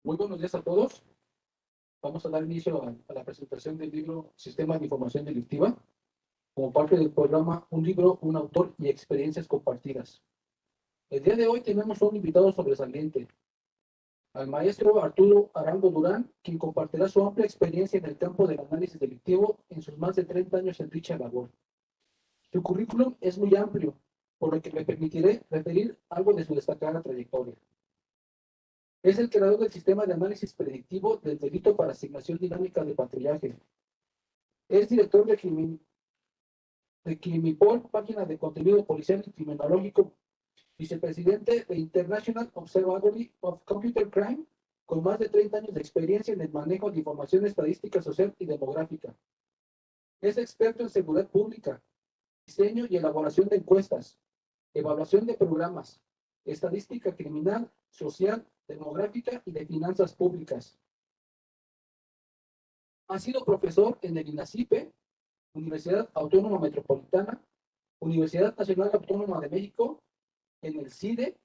Muy buenos días a todos. Vamos a dar inicio a la presentación del libro Sistemas de Información Delictiva, como parte del programa Un libro, un autor y experiencias compartidas. El día de hoy tenemos a un invitado sobresaliente, al maestro Arturo Arango Durán, quien compartirá su amplia experiencia en el campo del análisis delictivo en sus más de 30 años en dicha labor. Su currículum es muy amplio, por lo que me permitiré referir algo de su destacada trayectoria. Es el creador del sistema de análisis predictivo del delito para asignación dinámica de patrullaje. Es director de Crimipol, página de contenido policial y criminológico, vicepresidente de International Observatory of Computer Crime, con más de 30 años de experiencia en el manejo de información estadística social y demográfica. Es experto en seguridad pública, diseño y elaboración de encuestas, evaluación de programas, estadística criminal, social, demográfica y de finanzas públicas. Ha sido profesor en el INACIPE, Universidad Autónoma Metropolitana, Universidad Nacional Autónoma de México, en el CIDE,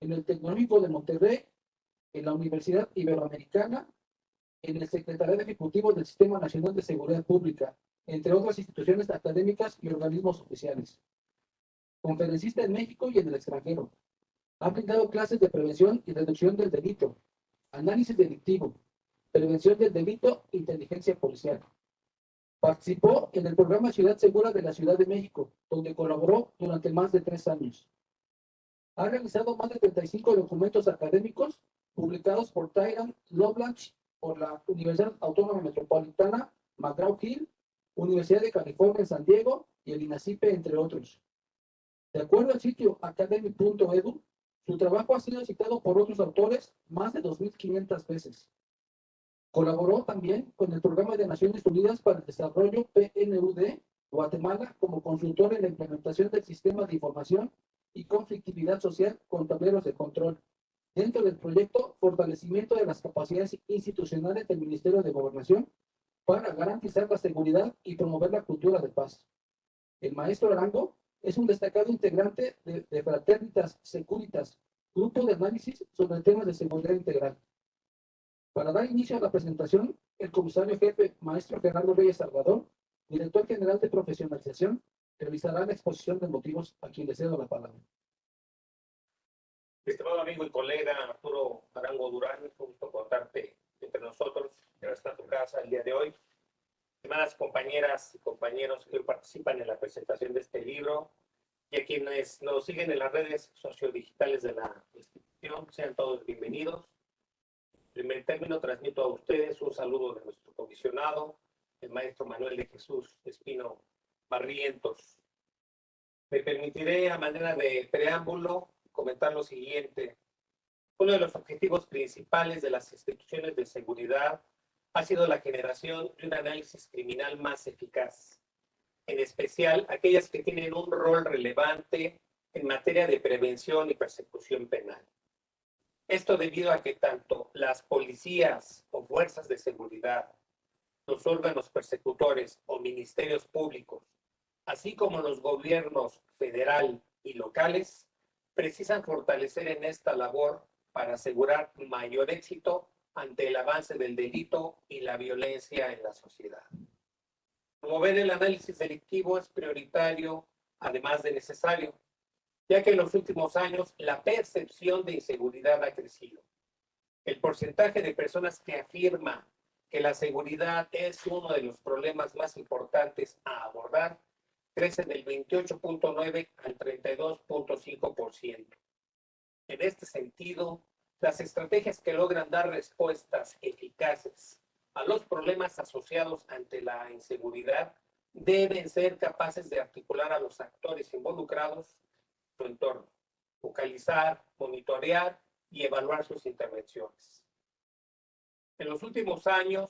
en el Tecnológico de Monterrey, en la Universidad Iberoamericana, en el Secretariado Ejecutivo del Sistema Nacional de Seguridad Pública, entre otras instituciones académicas y organismos oficiales. Conferencista en México y en el extranjero. Ha brindado clases de prevención y reducción del delito, análisis delictivo, prevención del delito e inteligencia policial. Participó en el programa Ciudad Segura de la Ciudad de México, donde colaboró durante más de 3 años. Ha realizado más de 35 documentos académicos publicados por Tyrant Loveland, por la Universidad Autónoma Metropolitana, McGraw-Hill, Universidad de California en San Diego y el INACIPE, entre otros. De acuerdo al sitio academy.edu, su trabajo ha sido citado por otros autores más de 2.500 veces. Colaboró también con el Programa de Naciones Unidas para el Desarrollo PNUD Guatemala como consultor en la implementación del sistema de información y conflictividad social con tableros de control, dentro del proyecto Fortalecimiento de las capacidades institucionales del Ministerio de Gobernación para garantizar la seguridad y promover la cultura de paz. El maestro Arango es un destacado integrante de Fraternitas Securitas, grupo de análisis sobre temas de seguridad integral. Para dar inicio a la presentación, el comisario jefe, maestro Gerardo Reyes Salvador, director general de profesionalización, realizará la exposición de motivos, a quien le cedo la palabra. Estimado amigo y colega Arturo Arango Durán, un gusto contarte entre nosotros, gracias a tu casa el día de hoy. Estimadas compañeras y compañeros que participan en la presentación de este libro y a quienes nos siguen en las redes sociodigitales de la institución, sean todos bienvenidos. En primer término, transmito a ustedes un saludo de nuestro comisionado, el maestro Manuel de Jesús Espino Barrientos. Me permitiré, a manera de preámbulo, comentar lo siguiente. Uno de los objetivos principales de las instituciones de seguridad ha sido la generación de un análisis criminal más eficaz, en especial aquellas que tienen un rol relevante en materia de prevención y persecución penal. Esto debido a que tanto las policías o fuerzas de seguridad, los órganos persecutores o ministerios públicos, así como los gobiernos federal y locales, precisan fortalecer en esta labor para asegurar mayor éxito ante el avance del delito y la violencia en la sociedad. Promover el análisis delictivo es prioritario, además de necesario, ya que en los últimos años la percepción de inseguridad ha crecido. El porcentaje de personas que afirma que la seguridad es uno de los problemas más importantes a abordar crece del 28.9 al 32.5%. En este sentido, las estrategias que logran dar respuestas eficaces a los problemas asociados ante la inseguridad deben ser capaces de articular a los actores involucrados en su entorno, focalizar, monitorear y evaluar sus intervenciones. En los últimos años,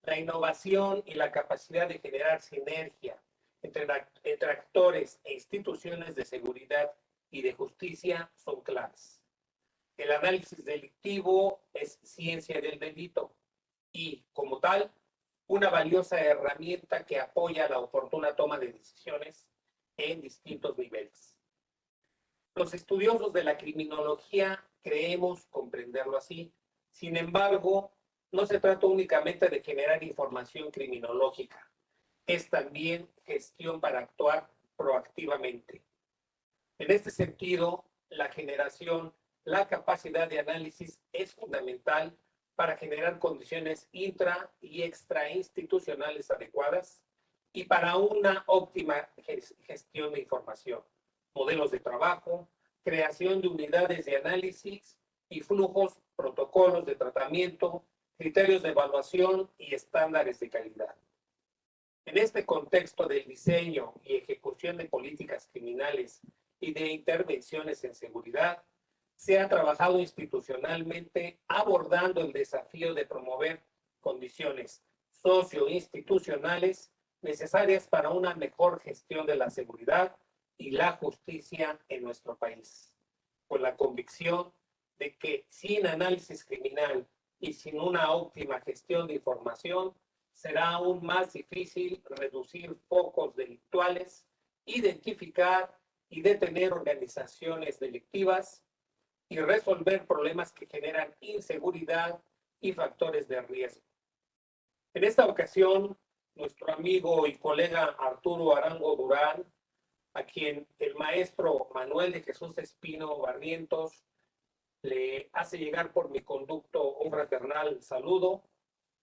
la innovación y la capacidad de generar sinergia entre actores e instituciones de seguridad y de justicia son claves. El análisis delictivo es ciencia del delito y, como tal, una valiosa herramienta que apoya la oportuna toma de decisiones en distintos niveles. Los estudiosos de la criminología creemos comprenderlo así, Sin embargo, no se trata únicamente de generar información criminológica, es también gestión para actuar proactivamente. En este sentido, la capacidad de análisis es fundamental para generar condiciones intra y extrainstitucionales adecuadas y para una óptima gestión de información, modelos de trabajo, creación de unidades de análisis y flujos, protocolos de tratamiento, criterios de evaluación y estándares de calidad. En este contexto del diseño y ejecución de políticas criminales y de intervenciones en seguridad, se ha trabajado institucionalmente abordando el desafío de promover condiciones socioinstitucionales necesarias para una mejor gestión de la seguridad y la justicia en nuestro país, con la convicción de que sin análisis criminal y sin una óptima gestión de información, será aún más difícil reducir focos delictuales, identificar y detener organizaciones delictivas y resolver problemas que generan inseguridad y factores de riesgo. En esta ocasión, nuestro amigo y colega Arturo Arango Durán, a quien el maestro Manuel de Jesús Espino Barrientos le hace llegar por mi conducto un fraternal saludo.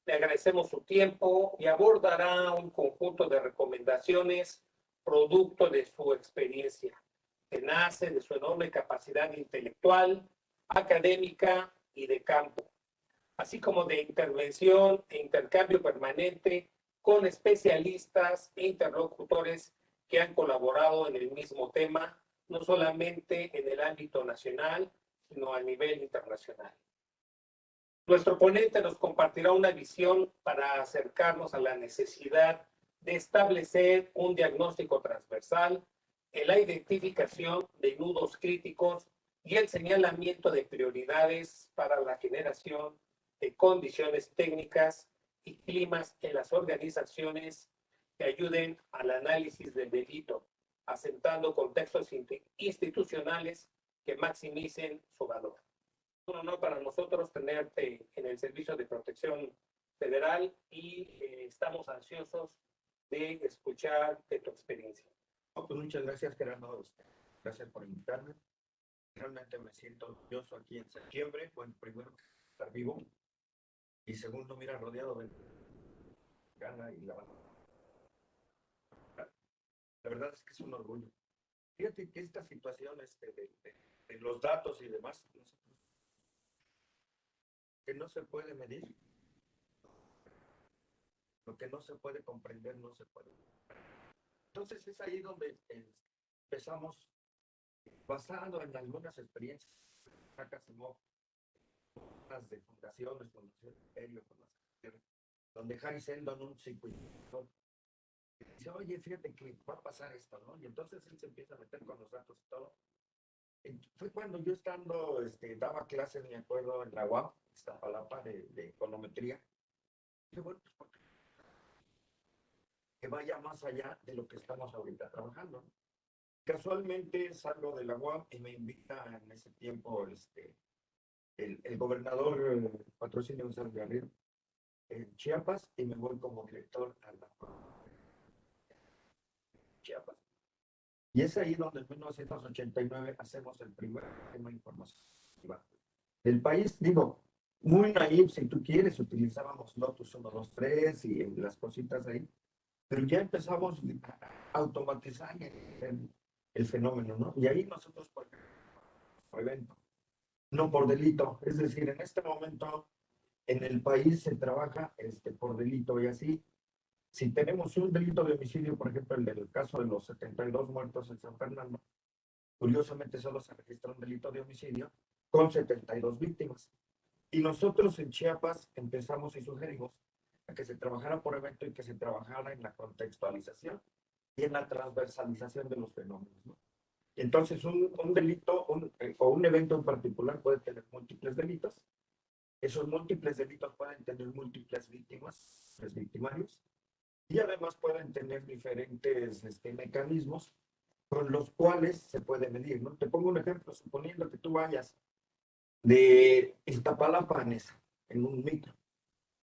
Le agradecemos su tiempo y abordará un conjunto de recomendaciones producto de su experiencia, que nace de su enorme capacidad intelectual, académica y de campo, así como de intervención e intercambio permanente con especialistas e interlocutores que han colaborado en el mismo tema, no solamente en el ámbito nacional, sino a nivel internacional. Nuestro ponente nos compartirá una visión para acercarnos a la necesidad de establecer un diagnóstico transversal en la identificación de nudos críticos y el señalamiento de prioridades para la generación de condiciones técnicas y climas en las organizaciones que ayuden al análisis del delito, asentando contextos institucionales que maximicen su valor. Es un honor para nosotros tenerte en el Servicio de Protección Federal y estamos ansiosos de escuchar de tu experiencia. Pues muchas gracias, Gerardo. Gracias por invitarme. Realmente me siento orgulloso aquí en septiembre. Bueno, primero, estar vivo. Y segundo, mira, rodeado de gana y la verdad es que es un orgullo. Fíjate que esta situación de los datos y demás, que no se puede medir, lo que no se puede comprender, no se puede. Entonces es ahí donde empezamos, basado en algunas experiencias, de fundaciones, con el imperio, donde Harry Seldon, un psicoinstructor, dice, oye, fíjate que va a pasar esto, ¿no? Y entonces él se empieza a meter con los datos y todo. Fue cuando yo daba clases, me acuerdo, en la UAP, Iztapalapa, de econometría. Y bueno, pues, que vaya más allá de lo que estamos ahorita trabajando, ¿no? Casualmente salgo de la UAP y me invita en ese tiempo el gobernador Patrocinio González Garrido en Chiapas, y me voy como director a la Chiapas. Y es ahí donde en 1989 hacemos el primer tema informativa del país. Digo, muy naive, si tú quieres, utilizábamos Lotus 1, 2, 3 y las cositas ahí, pero ya empezamos a automatizar el fenómeno, ¿no? Y ahí nosotros, por evento, no por delito. Es decir, en este momento en el país se trabaja por delito, y así, si tenemos un delito de homicidio, por ejemplo, el del caso de los 72 muertos en San Fernando, curiosamente solo se registra un delito de homicidio con 72 víctimas. Y nosotros en Chiapas empezamos y sugerimos a que se trabajara por evento y que se trabajara en la contextualización y en la transversalización de los fenómenos, ¿no? Entonces, un delito o un evento en particular puede tener múltiples delitos. Esos múltiples delitos pueden tener múltiples víctimas, victimarios, y además pueden tener diferentes mecanismos con los cuales se puede medir, ¿no? Te pongo un ejemplo, suponiendo que tú vayas de Iztapalapa a Nesa, en un micro.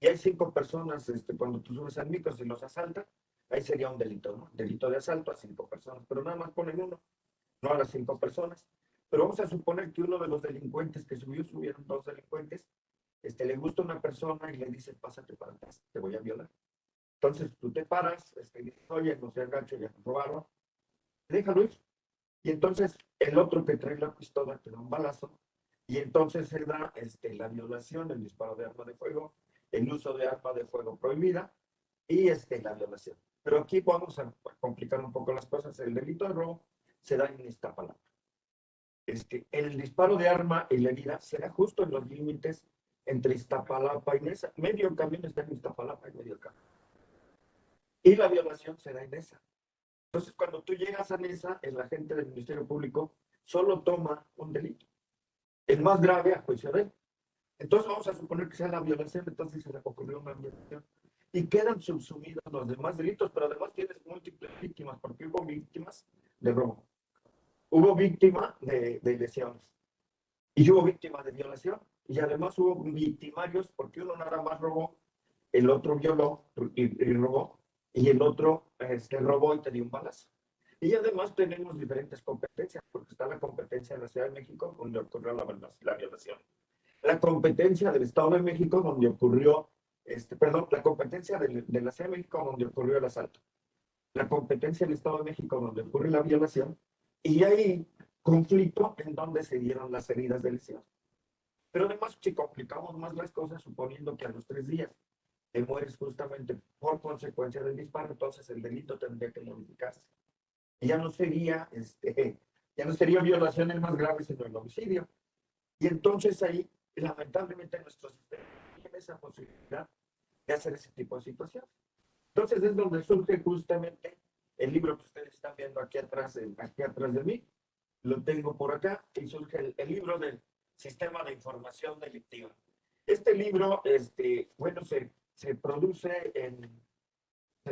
Y hay 5 personas, cuando tú subes al micro, si los asaltan, ahí sería un delito, ¿no? Delito de asalto a 5 personas, pero nada más ponen uno, no a las 5 personas. Pero vamos a suponer que uno de los delincuentes que subieron 2 delincuentes, le gusta a una persona y le dice, pásate para atrás, te voy a violar. Entonces tú te paras, y dices, oye, no seas gacho, ya te robaron, déjalo ir. Y entonces el otro que trae la pistola te da un balazo, y entonces se da la violación, el disparo de arma de fuego, el uso de arma de fuego prohibida y la violación. Pero aquí vamos a complicar un poco las cosas. El delito de robo se da en Iztapalapa. El disparo de arma y la herida se da justo en los límites entre Iztapalapa y Nesa. Medio camino está en Iztapalapa y medio camino. Y la violación se da en Nesa. Entonces, cuando tú llegas a Nesa, el agente del Ministerio Público solo toma un delito. El más grave a juicio de él. Entonces vamos a suponer que sea la violación, entonces se le ocurrió una violación. Y quedan subsumidos los demás delitos, pero además tienes múltiples víctimas, porque hubo víctimas de robo, hubo víctima de lesiones, y hubo víctima de violación, y además hubo victimarios, porque uno nada más robó, el otro violó y robó, y el otro robó y te dio un balazo. Y además tenemos diferentes competencias, porque está la competencia de la Ciudad de México, donde ocurrió la violación. La competencia del Estado de México, donde ocurrió, la competencia de la Ciudad de México, donde ocurrió el asalto. La competencia del Estado de México, donde ocurre la violación. Y hay conflicto en donde se dieron las heridas de lesión. Pero además, si complicamos más las cosas, suponiendo que a los 3 días te mueres justamente por consecuencia del disparo, entonces el delito tendría que modificarse. Y ya no sería violación el más grave, sino el homicidio. Y entonces ahí, lamentablemente, nuestro sistema tiene esa posibilidad de hacer ese tipo de situaciones. Entonces es donde surge justamente el libro que ustedes están viendo aquí atrás de mí. Lo tengo por acá, y surge el libro del Sistema de Información Delictiva. Este libro, bueno, se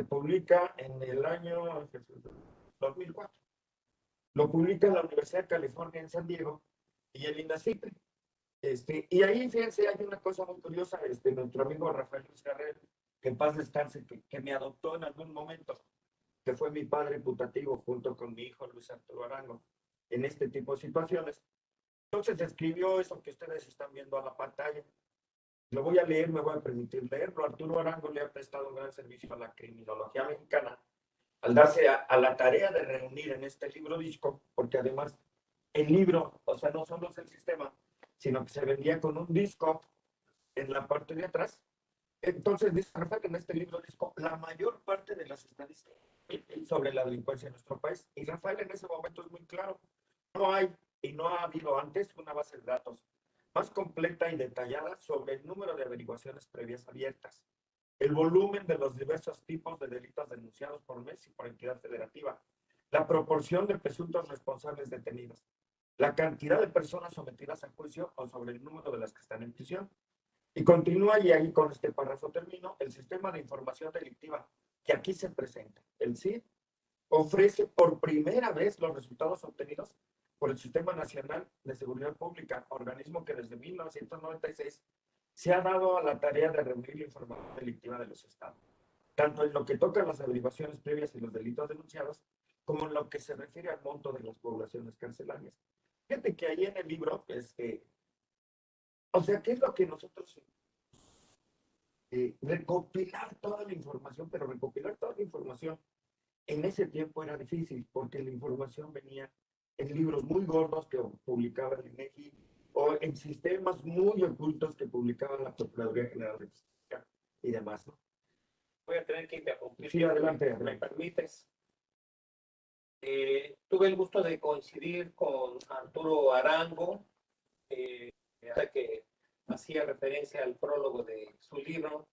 publica en el año 2004. Lo publica la Universidad de California en San Diego y el INACIPE. Y ahí, fíjense, hay una cosa muy curiosa, nuestro amigo Rafael Luis Carrero, que en paz descanse, que me adoptó en algún momento, que fue mi padre putativo junto con mi hijo Luis Arturo Arango, en este tipo de situaciones. Entonces escribió eso que ustedes están viendo a la pantalla. Lo voy a leer, me voy a permitir leerlo. Arturo Arango le ha prestado un gran servicio a la criminología mexicana al darse a la tarea de reunir en este libro disco, porque además el libro, o sea, no solo es el sistema, sino que se vendía con un disco en la parte de atrás. Entonces dice Rafael en este libro disco la mayor parte de las estadísticas sobre la delincuencia en nuestro país. Y Rafael en ese momento es muy claro. No hay, y no ha habido antes, una base de datos más completa y detallada sobre el número de averiguaciones previas abiertas, el volumen de los diversos tipos de delitos denunciados por mes y por entidad federativa, la proporción de presuntos responsables detenidos, la cantidad de personas sometidas a juicio o sobre el número de las que están en prisión. Y continúa, y ahí con este párrafo termino, el sistema de información delictiva que aquí se presenta, el CID, ofrece por primera vez los resultados obtenidos por el Sistema Nacional de Seguridad Pública, organismo que desde 1996 se ha dado a la tarea de reunir la información delictiva de los estados, tanto en lo que toca a las averiguaciones previas y los delitos denunciados, como en lo que se refiere al monto de las poblaciones carcelarias. Fíjate que ahí en el libro, o sea, ¿qué es lo que nosotros recopilar toda la información? Pero recopilar toda la información en ese tiempo era difícil, porque la información venía en libros muy gordos que publicaba el INEGI o en sistemas muy ocultos que publicaba la Procuraduría General de Justicia y demás, ¿no? Voy a tener que interrumpir. Sí, adelante. ¿Me permites? Tuve el gusto de coincidir con Arturo Arango, que hacía referencia al prólogo de su libro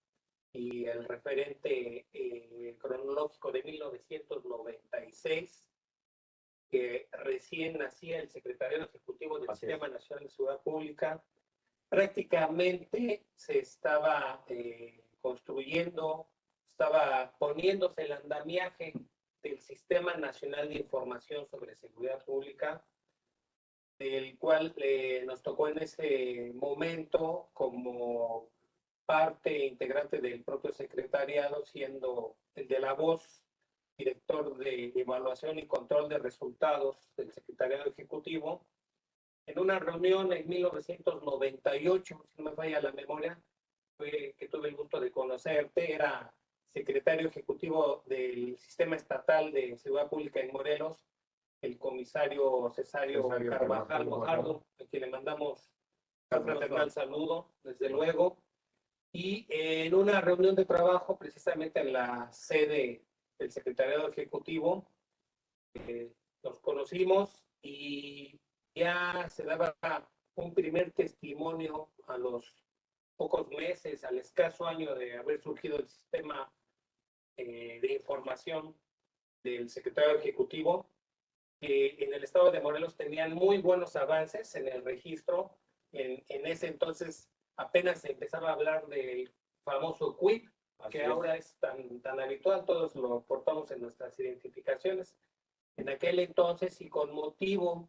y el referente cronológico de 1996, que recién nacía el secretario ejecutivo del Sistema Nacional de Seguridad Pública. Prácticamente se estaba construyendo, estaba poniéndose el andamiaje del Sistema Nacional de Información sobre Seguridad Pública, del cual nos tocó en ese momento como parte integrante del propio secretariado, siendo el de la voz, director de evaluación y control de resultados del secretariado ejecutivo. En una reunión en 1998, si no me falla la memoria, fue que tuve el gusto de conocerte, era secretario ejecutivo del Sistema Estatal de Seguridad Pública en Morelos, el comisario Cesario Carvajal Guajardo, a quien le mandamos un fraternal saludo, desde luego. Y en una reunión de trabajo, precisamente en la sede del Secretariado Ejecutivo, nos conocimos y ya se daba un primer testimonio a los pocos meses, al escaso año de haber surgido el sistema de información del Secretario Ejecutivo, que en el estado de Morelos tenían muy buenos avances en el registro. En ese entonces apenas se empezaba a hablar del famoso QUIP, que ahora es tan habitual, todos lo portamos en nuestras identificaciones. En aquel entonces, y con motivo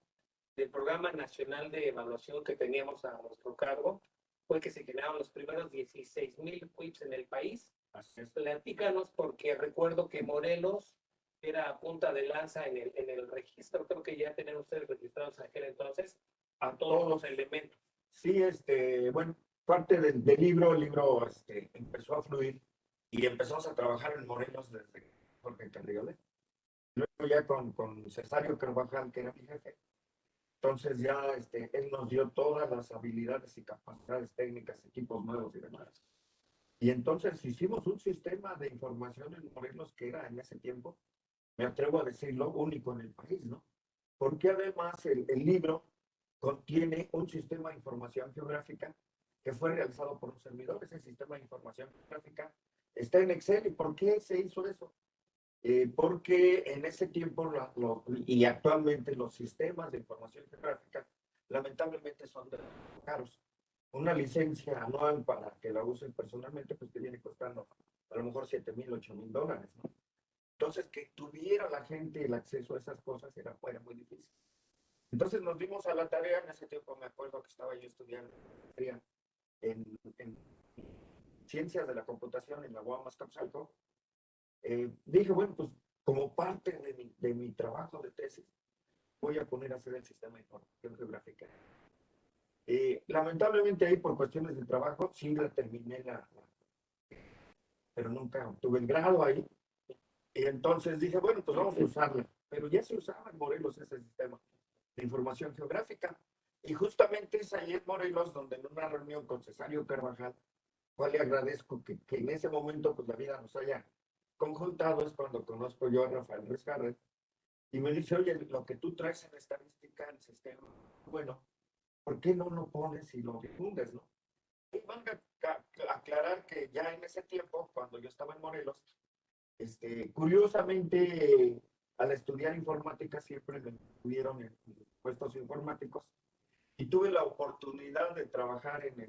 del Programa Nacional de Evaluación que teníamos a nuestro cargo, fue que se generaron los primeros 16,000 QUIPs en el país. Platícanos, porque recuerdo que Morelos era punta de lanza en el registro. Creo que ya tenían ustedes registrados en aquel entonces a todos los elementos. Sí, bueno, parte del libro, el libro empezó a fluir y empezamos a trabajar en Morelos desde Jorge Carriole. Luego ya con Cesario Carvajal, que era mi jefe. Entonces ya él nos dio todas las habilidades y capacidades técnicas, equipos nuevos y demás. Y entonces hicimos un sistema de información en Morelos que era en ese tiempo, me atrevo a decirlo, único en el país, ¿no? Porque además el libro contiene un sistema de información geográfica que fue realizado por un servidor. Ese sistema de información geográfica está en Excel. ¿Y por qué se hizo eso? Porque en ese tiempo y actualmente los sistemas de información geográfica lamentablemente son de caros. Una licencia anual para que la usen personalmente, pues te viene costando a lo mejor $7,000, $8,000, ¿no? Entonces, que tuviera la gente el acceso a esas cosas era muy difícil. Entonces nos dimos a la tarea. En ese tiempo me acuerdo que estaba yo estudiando en Ciencias de la Computación en la UAM Azcapotzalco. Dije, bueno, pues como parte de mi trabajo de tesis, voy a poner a hacer el sistema de información geográfica. Lamentablemente ahí por cuestiones de trabajo sí la terminé, pero nunca obtuve el grado ahí. Y entonces dije, bueno, pues vamos a usarla. Pero ya se usaba en Morelos ese sistema de información geográfica. Y justamente es ahí en Morelos donde en una reunión con Cesario Carvajal, cual le agradezco que en ese momento pues la vida nos haya conjuntado, es cuando conozco yo a Rafael Rescarret y me dice, oye, lo que tú traes en estadística, en sistema, bueno, ¿por qué no lo pones y lo difundes, no? Y van a aclarar que ya en ese tiempo, cuando yo estaba en Morelos, curiosamente, al estudiar informática siempre me tuvieron en puestos informáticos y tuve la oportunidad de trabajar en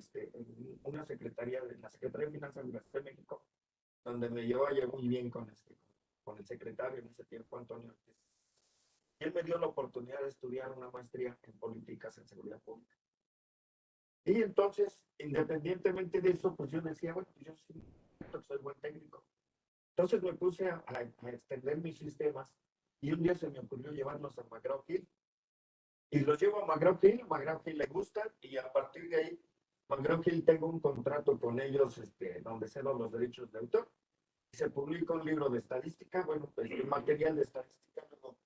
una secretaría, la Secretaría de Finanzas de la Ciudad de México, donde me llevaba ya muy bien con el secretario en ese tiempo, Antonio Ortiz. Y él me dio la oportunidad de estudiar una maestría en políticas en seguridad pública. Y entonces, independientemente de eso, pues yo decía, bueno, yo sí, soy buen técnico. Entonces me puse a extender mis sistemas y un día se me ocurrió llevarlos a McGraw Hill. Y los llevo a McGraw Hill le gustan y a partir de ahí, McGraw Hill tengo un contrato con ellos donde cedo los derechos de autor. Y se publica un libro de estadística, bueno, pues el material de estadística, luego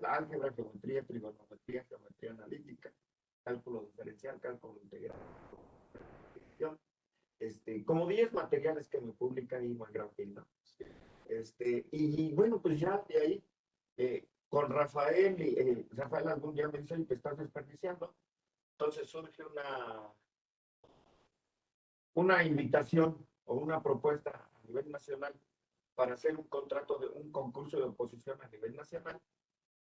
álgebra, geometría, trigonometría, geometría analítica, cálculo diferencial, cálculo integral, como 10 materiales que me publica ahí McGraw Hill, ¿no? Y bueno, pues ya de ahí, con Rafael, Rafael algún día me dice que estás desperdiciando. Entonces surge una invitación o una propuesta a nivel nacional para hacer un contrato de un concurso de oposición a nivel nacional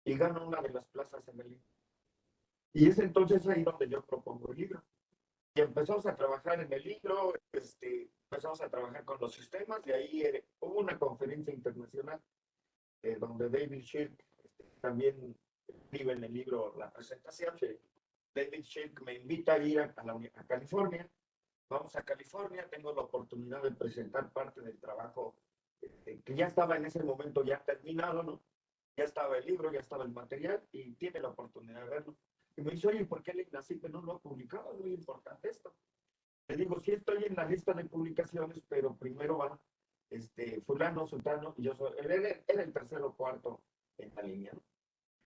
y gano una de las plazas en el libro. Y es entonces ahí donde yo propongo el libro. Y empezamos a trabajar en el libro, empezamos a trabajar con los sistemas, de ahí hubo una conferencia internacional donde David Shirk también escribe en el libro la presentación. David Shirk me invita a ir a California vamos a California, tengo la oportunidad de presentar parte del trabajo que ya estaba en ese momento ya terminado, ¿no? Ya estaba el libro, ya estaba el material y tiene la oportunidad de verlo. Y me dice, oye, ¿por qué el INACIPE no lo ha publicado? Es muy importante esto. Le digo, sí estoy en la lista de publicaciones, pero primero va fulano, sultano, y yo soy, él era el tercero o cuarto en la línea, ¿no?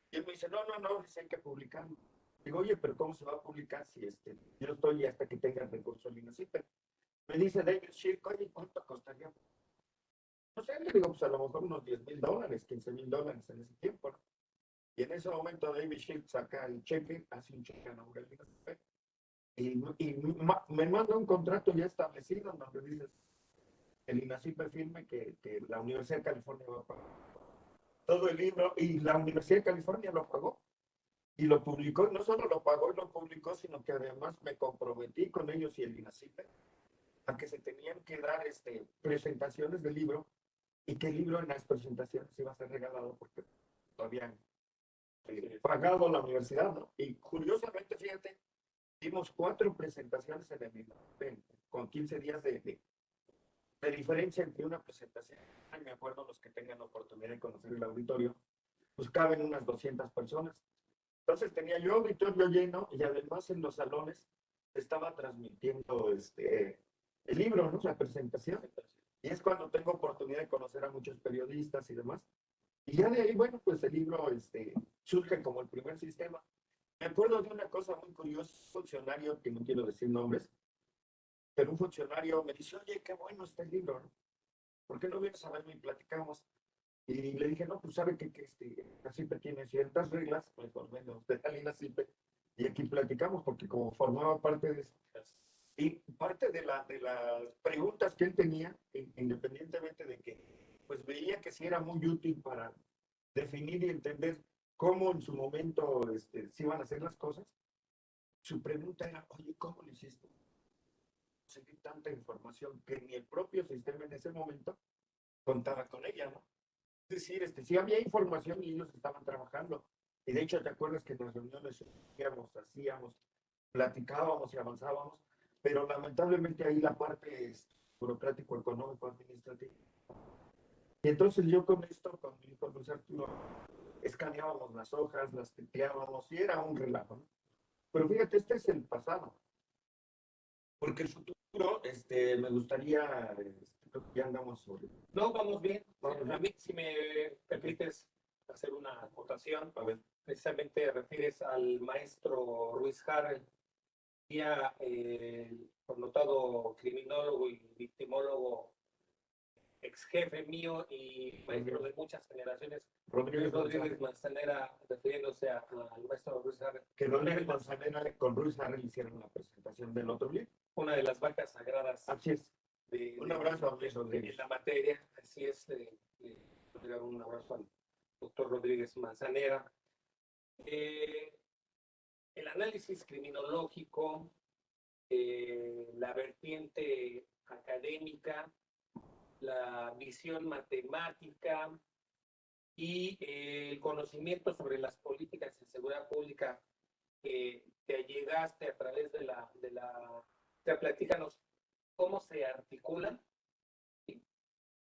Y él me dice, no, dice, hay que publicarlo. Digo, oye, pero ¿cómo se va a publicar si yo estoy hasta que tenga el recurso del INACIPE? Me dice David Shirk, oye, ¿cuánto costaría? No sé, le digo, pues a lo mejor unos $10,000, $15,000 en ese tiempo, ¿no? Y en ese momento David Shirk saca el cheque, hace un cheque a nombre del INACIPE, y me manda un contrato ya establecido donde dices, el INACIPE firme que la Universidad de California va a pagar todo el libro, y la Universidad de California lo pagó. Y lo publicó, y no solo lo pagó y lo publicó, sino que además me comprometí con ellos y el INACIPE a que se tenían que dar presentaciones del libro y que el libro en las presentaciones iba a ser regalado porque lo habían pagado la universidad, ¿no? Y curiosamente, fíjate, dimos 4 presentaciones en el INACIPE con 15 días de diferencia entre una presentación. Me acuerdo, los que tengan la oportunidad de conocer el auditorio, pues caben unas 200 personas. Entonces tenía yo auditorio lleno y además en los salones estaba transmitiendo el libro, ¿no? La presentación. Y es cuando tengo oportunidad de conocer a muchos periodistas y demás. Y ya de ahí, bueno, pues el libro surge como el primer sistema. Me acuerdo de una cosa muy curiosa, un funcionario, que no quiero decir nombres, pero un funcionario me dice, oye, qué bueno está el libro, ¿no? ¿Por qué no vienes a verme y platicamos? Y le dije, no, pues sabe que la CIPE tiene ciertas reglas, pues por menos de la CIPE, y aquí platicamos porque como formaba parte de eso. Y parte de las preguntas que él tenía, independientemente de que, pues veía que sí era muy útil para definir y entender cómo en su momento se iban a hacer las cosas, su pregunta era, oye, ¿cómo lo hiciste? Conseguir tanta información que ni el propio sistema en ese momento contaba con ella, ¿no? Es decir, sí había información y ellos estaban trabajando. Y de hecho, ¿te acuerdas que en las reuniones hacíamos, platicábamos y avanzábamos? Pero lamentablemente ahí la parte burocrático, económico, administrativo. Y entonces yo con esto, con mi hijo Luis Arturo, escaneábamos las hojas, las tecleábamos y era un relajo, ¿no? Pero fíjate, este es el pasado. Porque el futuro, me gustaría, creo que ya andamos sobre. No, vamos bien. Vamos bien. A mí, si me permites hacer una acotación, precisamente refieres al maestro Ruiz Harrell, ya connotado criminólogo y victimólogo, ex jefe mío y maestro de muchas generaciones, Rodríguez Manzanera, refiriéndose al maestro Ruiz Harrell. Que Rodríguez Manzanera con Ruiz Harrell hicieron la presentación del otro libro. Una de las vacas sagradas. Así es. Un abrazo a Rodríguez. Rodríguez. En la materia, así es. Un abrazo al doctor Rodríguez Manzanera. El análisis criminológico, la vertiente académica, la visión matemática y el conocimiento sobre las políticas de seguridad pública que te llegaste a través platícanos cómo se articulan, ¿sí?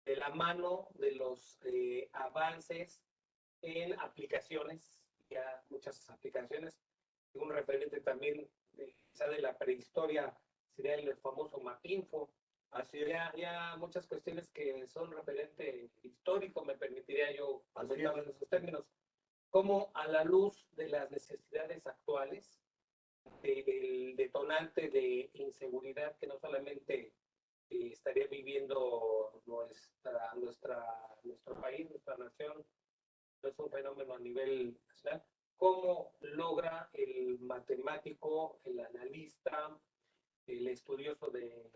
De la mano de los avances en aplicaciones, ya muchas aplicaciones. Un referente también quizá de la prehistoria sería el famoso Mapinfo. Así ya muchas cuestiones que son referente histórico, me permitiría yo comentar en esos términos. Como a la luz de las necesidades actuales, del detonante de inseguridad que no solamente estaría viviendo nuestro país, nuestra nación, no es un fenómeno a nivel nacional, cómo logra el matemático, el analista, el estudioso de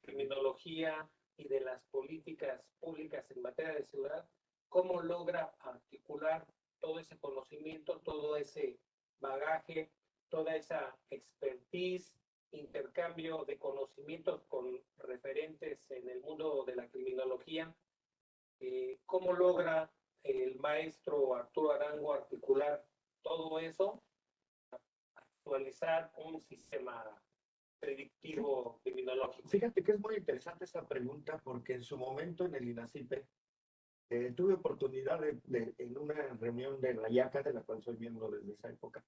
criminología y de las políticas públicas en materia de seguridad, cómo logra articular todo ese conocimiento, todo ese bagaje, toda esa expertise, intercambio de conocimientos con referentes en el mundo de la criminología, cómo logra el maestro Arturo Arango articular todo eso, actualizar un sistema predictivo criminológico? Fíjate que es muy interesante esa pregunta porque en su momento en el INACIPE tuve oportunidad en una reunión de la IACA, de la cual soy miembro desde esa época,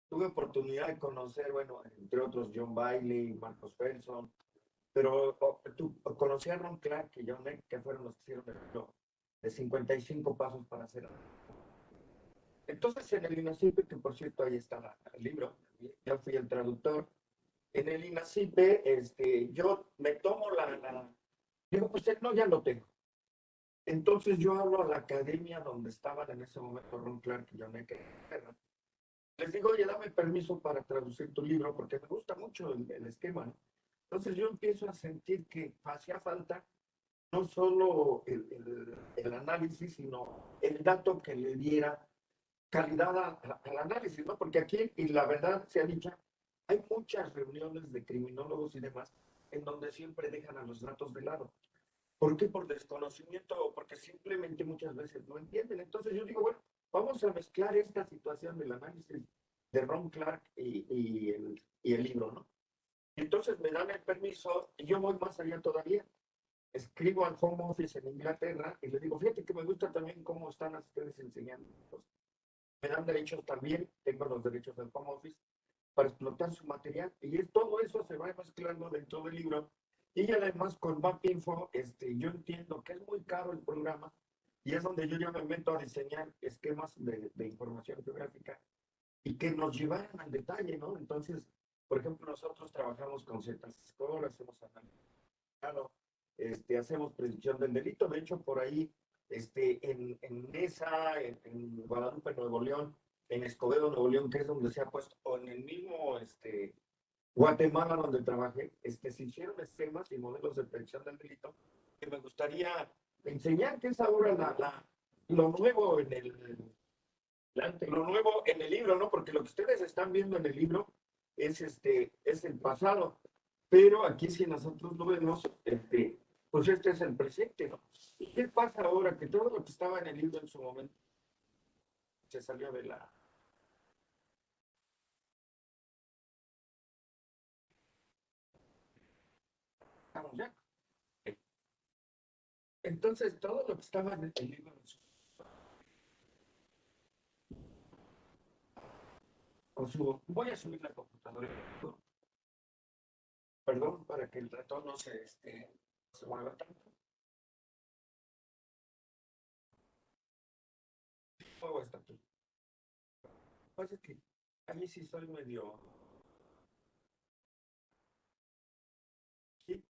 tuve oportunidad de conocer, bueno, entre otros, John Bailey, Marcos Felson, pero conocí a Ron Clark y John Eck, que fueron los que hicieron el libro de 55 pasos para hacer algo. Entonces, en el INACIPE, que por cierto ahí está el libro, yo fui el traductor. En el INACIPE, yo me tomo digo, pues no, ya lo tengo. Entonces yo hablo a la academia donde estaban en ese momento Ron Clark y John Eck. Les digo, oye, dame permiso para traducir tu libro porque me gusta mucho el esquema, ¿no? Entonces yo empiezo a sentir que hacía falta no solo el análisis, sino el dato que le diera calidad al análisis, ¿no? Porque aquí, y la verdad se ha dicho, hay muchas reuniones de criminólogos y demás en donde siempre dejan a los datos de lado. ¿Por qué? Por desconocimiento o porque simplemente muchas veces no entienden. Entonces yo digo, bueno, vamos a mezclar esta situación del análisis de Ron Clark y el libro, ¿no? Y entonces me dan el permiso y yo voy más allá todavía. Escribo al Home Office en Inglaterra y le digo, fíjate que me gusta también cómo están ustedes enseñando. Me dan derechos también, tengo los derechos del Home Office para explotar su material y todo eso se va mezclando dentro del libro. Y además con MapInfo, yo entiendo que es muy caro el programa y es donde yo ya me meto a diseñar esquemas de información geográfica y que nos llevaran al detalle, ¿no? Entonces, por ejemplo, nosotros trabajamos con Z-Score, hacemos análisis, hacemos predicción del delito. De hecho, por ahí, en Nesa, en Guadalupe, Nuevo León, en Escobedo, Nuevo León, que es donde se ha puesto, o en el mismo Guatemala, donde trabajé, se hicieron esquemas y modelos de predicción del delito que me gustaría enseñar, que es ahora lo nuevo lo nuevo en el libro, ¿no? Porque lo que ustedes están viendo en el libro es el pasado, pero aquí si nosotros lo vemos, pues este es el presente, ¿no? ¿Y qué pasa ahora? Que todo lo que estaba en el libro en su momento se salió de la... Estamos ya. Entonces, todo lo que estaba en el libro en su... Voy a subir la computadora. Perdón, para que el ratón no se mueva tanto. Muevo esta aquí. Lo que pasa es que a mí sí soy medio...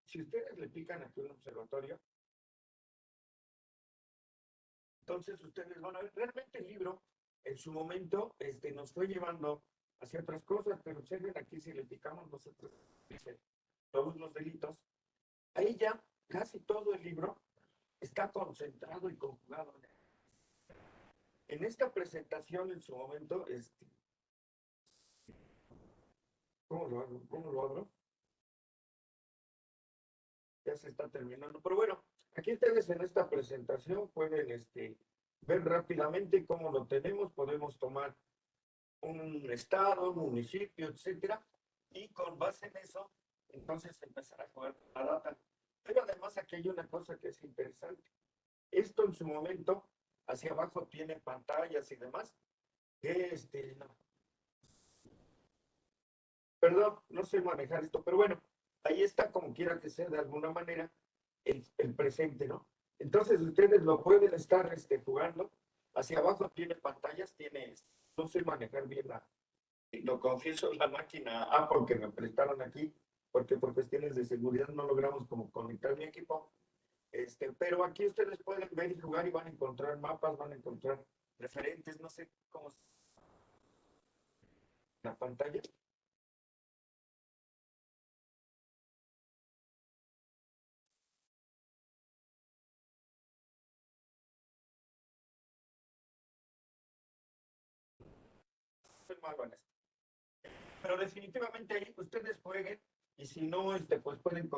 Si ustedes le pican aquí un observatorio, entonces ustedes van a ver, realmente el libro en su momento nos fue llevando hacia otras cosas, pero observen aquí si le picamos nosotros, dice, todos los delitos, ahí ya casi todo el libro está concentrado y conjugado. En esta presentación en su momento, ¿cómo lo hago? ¿Cómo lo abro? Ya se está terminando, pero bueno, aquí ustedes en esta presentación pueden ver rápidamente cómo lo tenemos, podemos tomar un estado, un municipio, etcétera, y con base en eso, entonces empezar a jugar la data. Pero además aquí hay una cosa que es interesante. Esto en su momento, hacia abajo tiene pantallas y demás, que no. Perdón, no sé manejar esto, pero bueno, ahí está como quiera que sea de alguna manera el presente, ¿no? Entonces ustedes lo pueden estar jugando. Hacia abajo tiene pantallas, no sé manejar bien lo confieso, la máquina Apple que me prestaron aquí, porque por cuestiones de seguridad no logramos como conectar mi equipo. Pero aquí ustedes pueden ver y jugar y van a encontrar mapas, van a encontrar referentes, no sé cómo la pantalla. Soy malo en esto. Pero definitivamente ahí ustedes jueguen y si no, pues pueden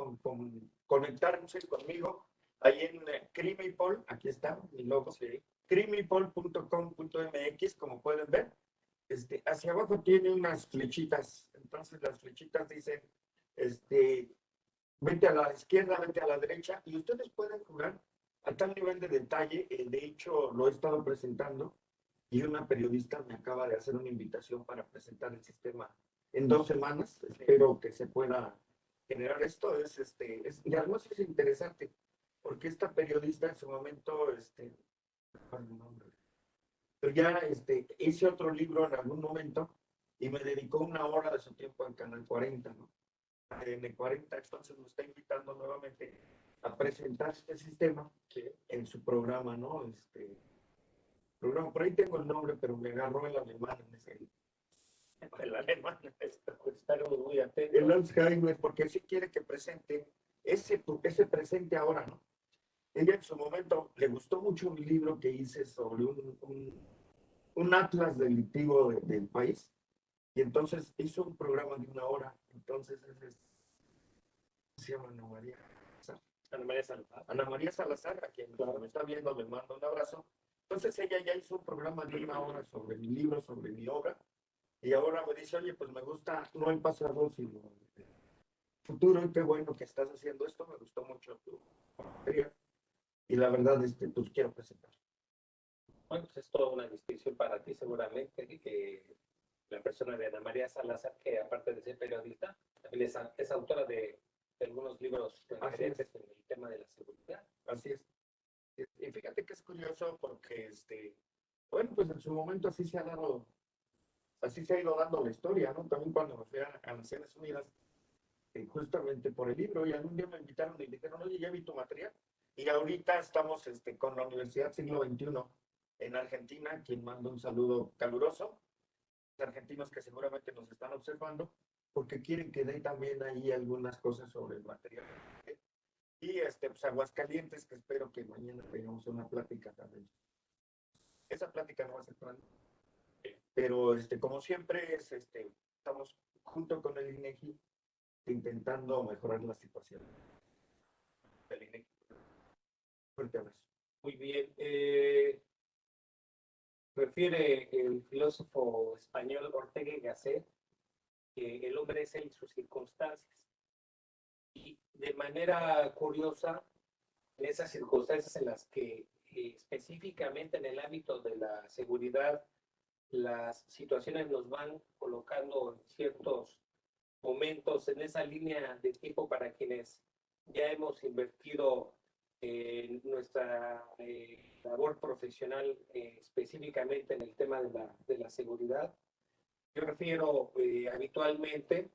conectarse conmigo ahí en Crimipol, aquí está mi logo, sí, crimipol.com.mx, como pueden ver. Hacia abajo tiene unas flechitas, entonces las flechitas dicen vete a la izquierda, vete a la derecha, y ustedes pueden jugar a tal nivel de detalle. De hecho, lo he estado presentando, y una periodista me acaba de hacer una invitación para presentar el sistema en 2 semanas. Espero que se pueda generar esto. Y además es interesante, porque esta periodista en su momento, pero ya hice otro libro en algún momento y me dedicó 1 hora de su tiempo en Canal 40, ¿no? En el 40, entonces me está invitando nuevamente a presentar este sistema en su programa, ¿no? Programa, por ahí tengo el nombre, pero me agarró el alemán en ese. El alemán, estaremos muy El atentos. Alzheimer, porque sí quiere que presente ese presente ahora, ¿no? Ella en su momento le gustó mucho mi libro que hice sobre un atlas delictivo del país, y entonces hizo un programa de 1 hora. Entonces se llama Ana María Salazar. Ana María Salazar. Ana María Salazar, a quien me está viendo, le mando un abrazo. Entonces ella ya hizo un programa de 1 hora sobre mi libro, sobre mi obra, y ahora me dice, oye, pues me gusta no el pasado, sino el futuro, y qué bueno que estás haciendo esto, me gustó mucho tu material, y la verdad, pues quiero presentar. Bueno, pues es toda una distinción para ti seguramente, que la persona de Ana María Salazar, que aparte de ser periodista, también es autora de algunos libros referentes en el tema de la seguridad. Así es. Y fíjate que es curioso porque, bueno, pues en su momento así se ha ido dando la historia, ¿no? También cuando me fui a Naciones Unidas, justamente por el libro, y algún día me invitaron y dijeron, oye, ya vi tu material. Y ahorita estamos con la Universidad Siglo XXI en Argentina, quien manda un saludo caluroso, argentinos que seguramente nos están observando, porque quieren que dé también ahí algunas cosas sobre el material. Y pues Aguascalientes, que espero que mañana tengamos una plática también. Esa plática no va a ser para mí, pero como siempre estamos junto con el INEGI intentando mejorar la situación del INEGI. Fuerte abrazo. Muy bien. Refiere el filósofo español Ortega y Gasset que el hombre es él y sus circunstancias. Y de manera curiosa, en esas circunstancias en las que específicamente en el ámbito de la seguridad, las situaciones nos van colocando en ciertos momentos en esa línea de tiempo para quienes ya hemos invertido en nuestra labor profesional específicamente en el tema de la seguridad. Yo refiero habitualmente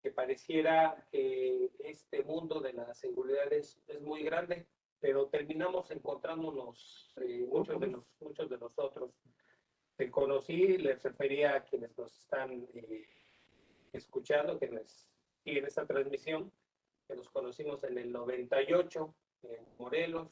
que pareciera que este mundo de la seguridad es muy grande, pero terminamos encontrándonos muchos de nosotros. Te conocí, les refería a quienes nos están escuchando, quienes siguen esta transmisión, que nos conocimos en el 98 en Morelos,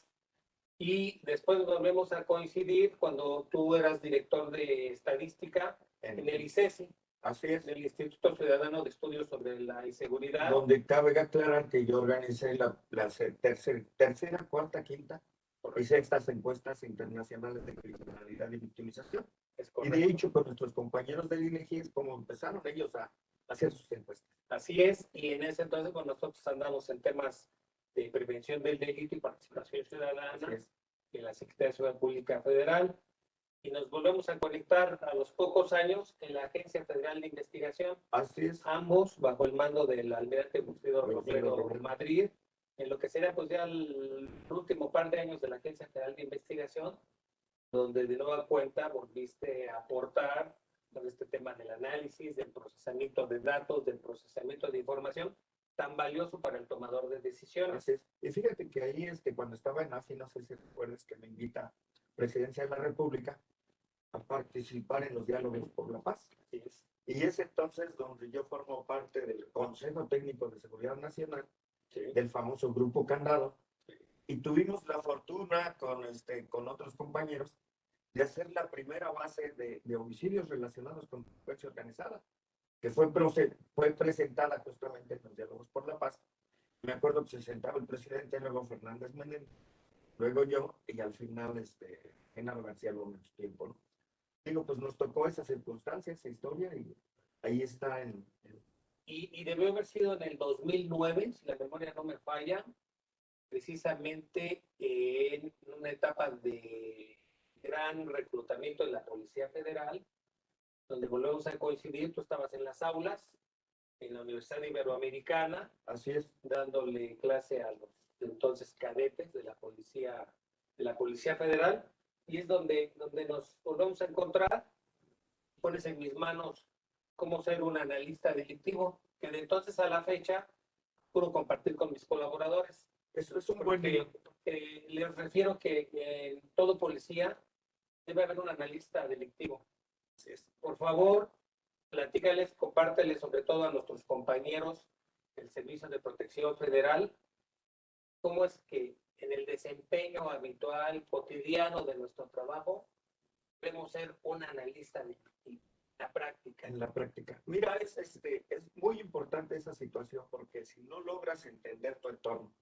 y después volvemos a coincidir cuando tú eras director de estadística en el ICESI. Así es. En el Instituto Ciudadano de Estudios sobre la Inseguridad. Donde cabe aclarar que yo organicé la tercera, cuarta, quinta y sextas encuestas internacionales de criminalidad y victimización. Y de hecho, con nuestros compañeros del INEGI es como empezaron ellos a hacer sus encuestas. Así es, y en ese entonces con nosotros andamos en temas de prevención del delito y participación ciudadana en la Secretaría de Seguridad Pública Federal, y nos volvemos a conectar a los pocos años en la Agencia Federal de Investigación. Así es. Ambos bajo el mando del almirante Robledo Madrid, en lo que será pues ya el último par de años de la Agencia Federal de Investigación, donde de nueva cuenta volviste a aportar todo este tema del análisis, del procesamiento de datos, del procesamiento de información, tan valioso para el tomador de decisiones. Así es. Y fíjate que ahí, cuando estaba en AFI, no sé si recuerdas que me invita Presidencia de la República a participar en los diálogos por la paz. Así es. Y es entonces donde yo formo parte del Consejo Técnico de Seguridad Nacional, Sí. del famoso Grupo Candado, y tuvimos la fortuna con otros compañeros de hacer la primera base de homicidios relacionados con delincuencia organizada, que fue presentada justamente en los diálogos por la paz. Me acuerdo que se sentaba el presidente, luego Fernández Menéndez, luego yo, y al final Genaro García López tiempo, ¿no? Digo, pues nos tocó esa circunstancia, esa historia, y ahí está y debió haber sido en el 2009, si la memoria no me falla, precisamente en una etapa de gran reclutamiento de la Policía Federal, donde volvemos a coincidir. Tú estabas en las aulas, en la Universidad Iberoamericana, Así es. dándole clase a los entonces cadetes de la Policía Federal, y es donde nos volvemos a encontrar. Pones en mis manos cómo ser un analista delictivo, que de entonces a la fecha puedo compartir con mis colaboradores. Eso es un buen Porque les refiero que en todo policía debe haber un analista delictivo. Por favor, platícales, compárteles sobre todo a nuestros compañeros del Servicio de Protección Federal, cómo es que en el desempeño habitual, cotidiano de nuestro trabajo, debemos ser un analista delictivo. La práctica. En la práctica. Mira, es muy importante esa situación porque si no logras entender tu entorno,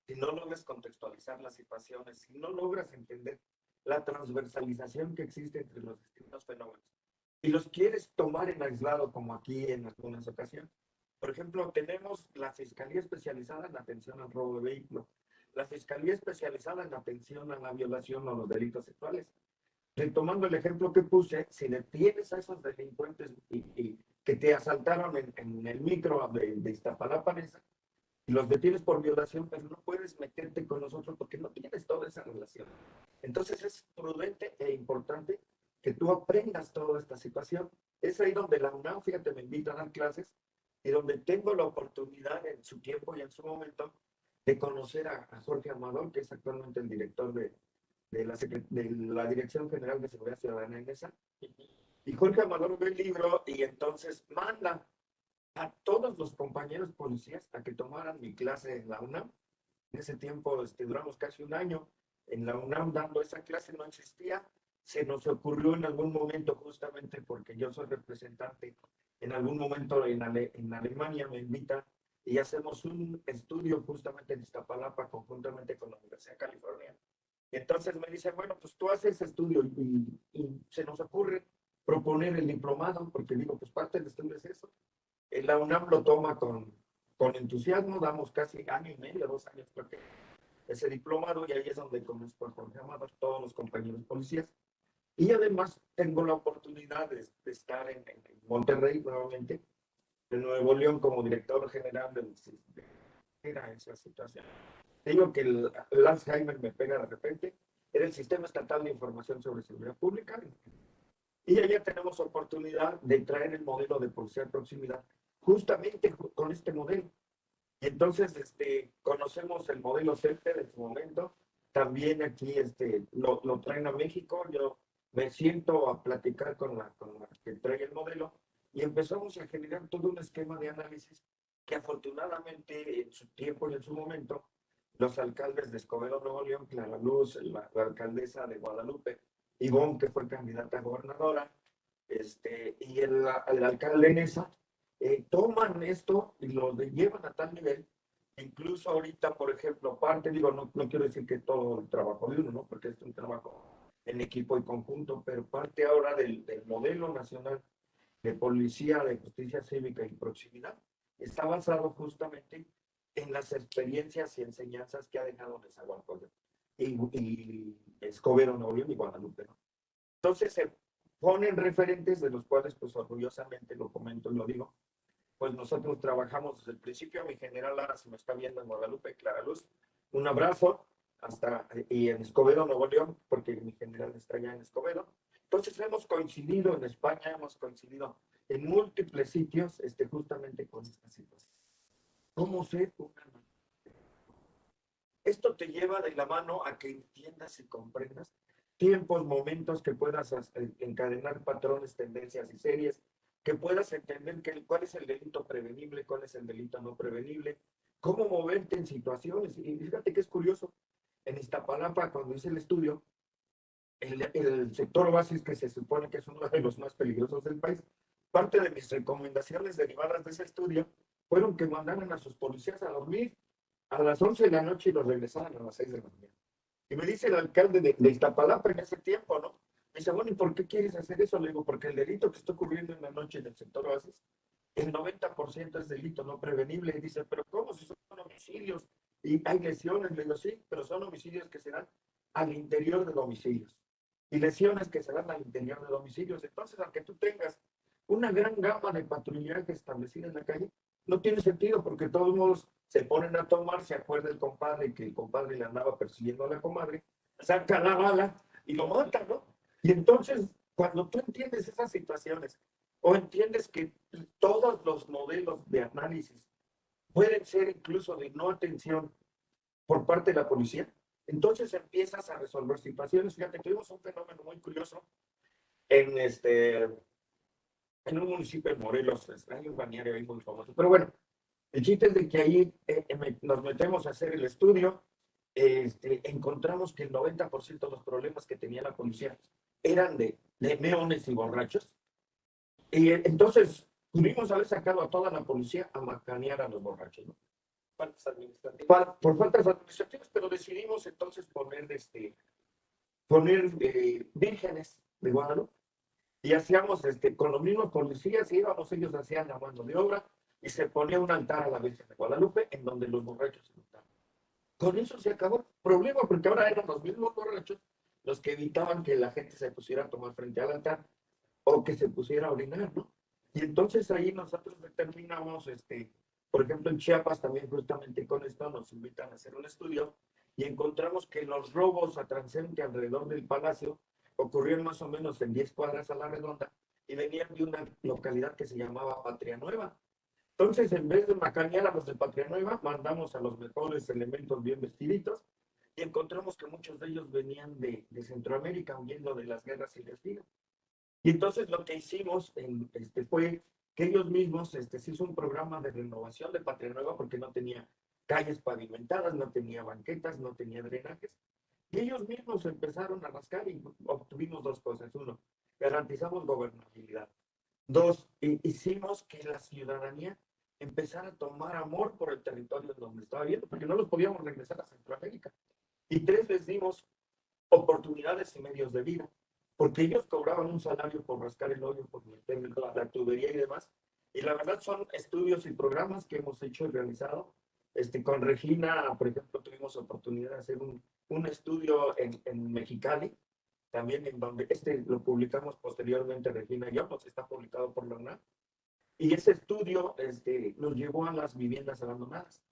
si no logras contextualizar las situaciones, si no logras entender la transversalización que existe entre los distintos fenómenos y los quieres tomar en aislado, como aquí en algunas ocasiones. Por ejemplo, tenemos la Fiscalía Especializada en Atención al Robo de Vehículo, la Fiscalía Especializada en Atención a la Violación o los Delitos Sexuales. Retomando el ejemplo que puse, si detienes a esos delincuentes y que te asaltaron en el micro de Iztapalapa, y los detienes por violación, pero no puedes meterte con nosotros porque no tienes toda esa relación. Entonces es prudente e importante que tú aprendas toda esta situación. Es ahí donde la UNAM, fíjate, me invita a dar clases y donde tengo la oportunidad en su tiempo y en su momento de conocer a Jorge Amador, que es actualmente el director de la Dirección General de Seguridad Ciudadana en esa. Y Jorge Amador ve el libro y entonces manda a todos los compañeros policías a que tomaran mi clase en la UNAM. En ese tiempo duramos casi un año en la UNAM dando esa clase, no existía. Se nos ocurrió en algún momento, justamente porque yo soy representante, en algún momento en Alemania me invitan y hacemos un estudio justamente en Iztapalapa conjuntamente con la Universidad de California. Entonces me dicen, bueno, pues tú haces ese estudio y se nos ocurre proponer el diplomado, porque digo, pues parte del estudio es eso. La UNAM lo toma con entusiasmo, damos casi año y medio, 2 años, creo que ese diplomado, y ahí es donde conozco a Jorge Amador, todos los compañeros policías. Y además tengo la oportunidad de estar en Monterrey nuevamente, en Nuevo León, como director general de era esa situación. Digo que el Alzheimer me pega de repente, era el Sistema Estatal de Información sobre Seguridad Pública, y allá tenemos oportunidad de traer el modelo de policía de proximidad, justamente con este modelo. Y entonces conocemos el modelo CEPTER en su momento, también aquí lo traen a México, yo me siento a platicar con la que trae el modelo, y empezamos a generar todo un esquema de análisis que afortunadamente en su tiempo y en su momento los alcaldes de Escobedo, Nuevo León, Clara Luz, la alcaldesa de Guadalupe, Ivonne, que fue candidata a gobernadora, y el alcalde Nesa, toman esto y lo llevan a tal nivel, incluso ahorita, por ejemplo, parte, digo, no quiero decir que todo el trabajo de uno, ¿no? Porque es un trabajo en equipo y conjunto, pero parte ahora del modelo nacional de policía, de justicia cívica y proximidad, está basado justamente en las experiencias y enseñanzas que ha dejado Nezahualcóyotl y Escobedo, Nuevo León y Guadalupe, ¿no? Entonces se ponen referentes de los cuales, pues orgullosamente lo comento y lo digo, pues nosotros trabajamos desde el principio. Mi general Lara, se me está viendo en Guadalupe, Clara Luz, un abrazo, y en Escobedo, Nuevo León, porque mi general está allá en Escobedo. Entonces hemos coincidido en España, hemos coincidido en múltiples sitios, justamente con esta situación. ¿Cómo ser una? Esto te lleva de la mano a que entiendas y comprendas tiempos, momentos, que puedas encadenar patrones, tendencias y series, que puedas entender cuál es el delito prevenible, cuál es el delito no prevenible, cómo moverte en situaciones. Y fíjate que es curioso, en Iztapalapa, cuando hice el estudio, el sector oasis, que se supone que es uno de los más peligrosos del país, parte de mis recomendaciones derivadas de ese estudio fueron que mandaran a sus policías a dormir a las 11 de la noche y los regresaran a las 6 de la mañana. Y me dice el alcalde de Iztapalapa en ese tiempo, ¿no? Me dice, bueno, ¿y por qué quieres hacer eso? Le digo, porque el delito que está ocurriendo en la noche en el sector oasis el 90% es delito no prevenible. Y dice, pero ¿cómo si son homicidios y hay lesiones? Le digo, sí, pero son homicidios que se dan al interior de domicilios y lesiones que se dan al interior de domicilios. Entonces, aunque tú tengas una gran gama de patrullaje establecida en la calle, no tiene sentido porque de todos modos se ponen a tomar, se acuerda el compadre que el compadre le andaba persiguiendo a la comadre, saca la bala y lo mata, ¿no? Y entonces, cuando tú entiendes esas situaciones o entiendes que todos los modelos de análisis pueden ser incluso de no atención por parte de la policía, entonces empiezas a resolver situaciones. Fíjate, tuvimos un fenómeno muy curioso en en un municipio de Morelos, hay un balneario ahí muy famoso. Pero bueno, el chiste es de que ahí nos metemos a hacer el estudio, encontramos que el 90% de los problemas que tenía la policía eran de meones y borrachos. Y entonces pudimos haber sacado a toda la policía a macanear a los borrachos, ¿no? Faltas administrativas. Por faltas administrativas, pero decidimos entonces poner vírgenes de Guadalupe. Y hacíamos con los mismos policías, íbamos, ellos hacían la mano de obra y se ponía un altar a la Virgen de Guadalupe en donde los borrachos se juntaban. Con eso se acabó el problema, porque ahora eran los mismos borrachos los que evitaban que la gente se pusiera a tomar frente al altar o que se pusiera a orinar, ¿no? Y entonces ahí nosotros determinamos, por ejemplo, en Chiapas también justamente con esto nos invitan a hacer un estudio y encontramos que los robos a transeúnte alrededor del palacio ocurrieron más o menos en 10 cuadras a la redonda y venían de una localidad que se llamaba Patria Nueva. Entonces, en vez de macanear a los de Patria Nueva, mandamos a los mejores elementos bien vestiditos y encontramos que muchos de ellos venían de Centroamérica huyendo de las guerras y destinos. Y entonces lo que hicimos fue que ellos mismos, se hizo un programa de renovación de Patria Nueva porque no tenía calles pavimentadas, no tenía banquetas, no tenía drenajes. Y ellos mismos empezaron a rascar y obtuvimos dos cosas. Uno, garantizamos gobernabilidad. Dos, hicimos que la ciudadanía empezara a tomar amor por el territorio donde estaba viviendo, porque no los podíamos regresar a Centroamérica. Y tres, les dimos oportunidades y medios de vida, porque ellos cobraban un salario por rascar el hoyo, por meter la tubería y demás. Y la verdad son estudios y programas que hemos hecho y realizado. Con Regina, por ejemplo, tuvimos oportunidad de hacer un estudio en Mexicali, también en donde lo publicamos posteriormente, Regina y yo, pues está publicado por la UNAM. Y ese estudio nos llevó a las viviendas abandonadas.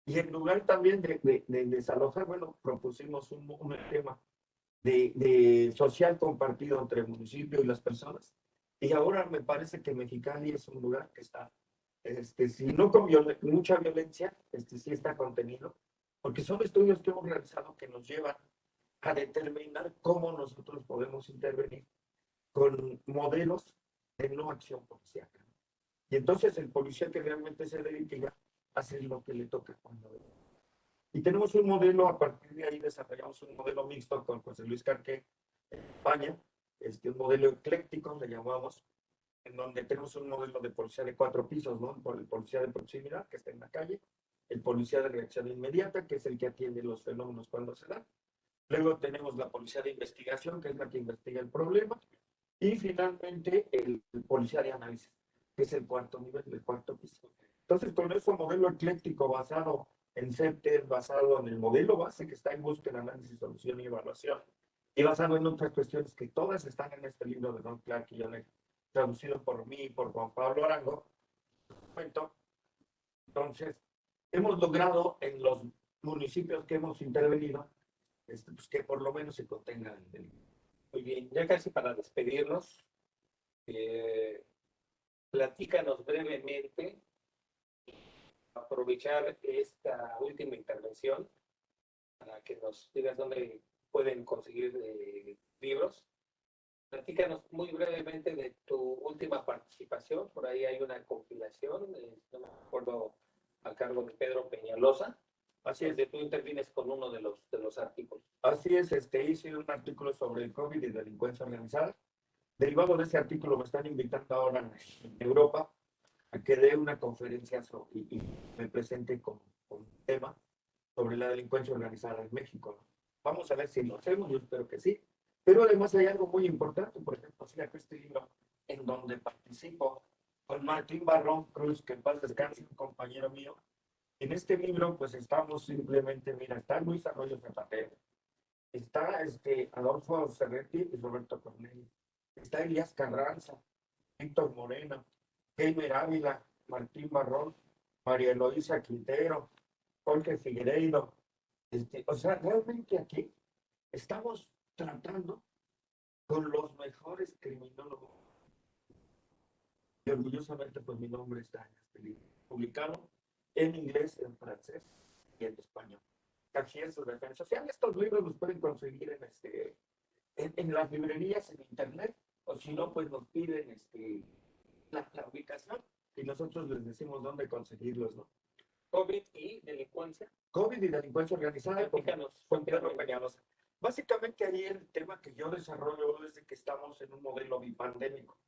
Y en lugar también de desalojar, bueno, propusimos un tema de social compartido entre el municipio y las personas. Y ahora me parece que Mexicali es un lugar que está, si no con mucha violencia, sí está contenido, porque son estudios que hemos realizado que nos llevan a determinar cómo nosotros podemos intervenir con modelos de no acción policial. Y entonces el policía que realmente se dedique ya a hacer lo que le toca cuando debe. Y tenemos un modelo, a partir de ahí desarrollamos un modelo mixto con José Luis Carqué en España, un modelo ecléctico, le llamamos, en donde tenemos un modelo de policía de 4 pisos, ¿no? Por el policía de proximidad, que está en la calle, el policía de reacción inmediata, que es el que atiende los fenómenos cuando se dan. Luego tenemos la policía de investigación, que es la que investiga el problema. Y finalmente el policía de análisis, que es el cuarto nivel, el cuarto piso. Entonces, con ese modelo ecléctico basado en CEPTES, basado en el modelo base que está en búsqueda, análisis, solución y evaluación, y basado en otras cuestiones que todas están en este libro de Ron Clark, que yo le he traducido por mí y por Juan Pablo Arango. Entonces, hemos logrado en los municipios que hemos intervenido, pues que por lo menos se contengan el delito. Muy bien, ya casi para despedirnos, platícanos brevemente, aprovechar esta última intervención para que nos digas dónde pueden conseguir libros. Platícanos muy brevemente de tu última participación. Por ahí hay una compilación, no me acuerdo, a cargo de Pedro Peñalosa. Así es, de tú intervienes con uno de los artículos. Así es, hice un artículo sobre el COVID y delincuencia organizada. Derivado de ese artículo me están invitando ahora en Europa a que dé una conferencia y me presente con un tema sobre la delincuencia organizada en México. Vamos a ver si lo hacemos, yo espero que sí. Pero además hay algo muy importante, por ejemplo, si este libro en donde participo con Martín Barrón Cruz, que en paz descanse, un compañero mío. En este libro, pues estamos simplemente, mira, está Luis Arroyo Zapatero, está Adolfo Cerretti y Roberto Cornelio, está Elías Carranza, Víctor Moreno, Heimer Ávila, Martín Barrón, María Eloísa Quintero, Jorge Figueiredo. O sea, realmente aquí estamos tratando con los mejores criminólogos. Y orgullosamente, pues mi nombre está en este libro, publicado en inglés, en francés y en español. Así es su defensa. O sea, estos libros los pueden conseguir en las librerías, en internet, o si no, pues nos piden la ubicación y nosotros les decimos dónde conseguirlos, ¿no? COVID y delincuencia. COVID y delincuencia organizada, Platícanos, con Pedro Peñalosa. Básicamente ahí el tema que yo desarrollo es que estamos en un modelo bipandémico